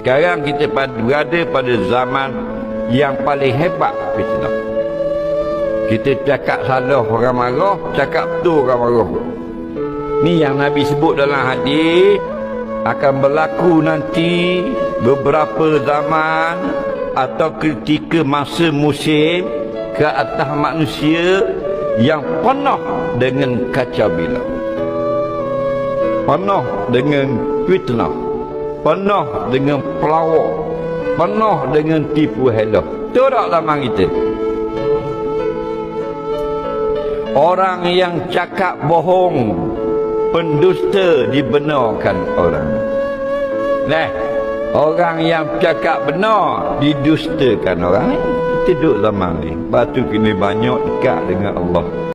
Sekarang kita berada pada zaman yang paling hebat fitnah. Kita cakap salah orang marah, cakap betul orang marah. Ni yang Nabi sebut dalam hadis, akan berlaku nanti beberapa zaman atau ketika masa musim ke atas manusia yang penuh dengan kacau bilau, penuh dengan fitnah, penuh dengan pelawak, penuh dengan tipu hela. Betul tak zaman kita? Orang yang cakap bohong, pendusta dibenarkan orang. Nah, orang yang cakap benar didustakan orang. Kita duduk zaman ni, batu kini banyak dekat dengan Allah.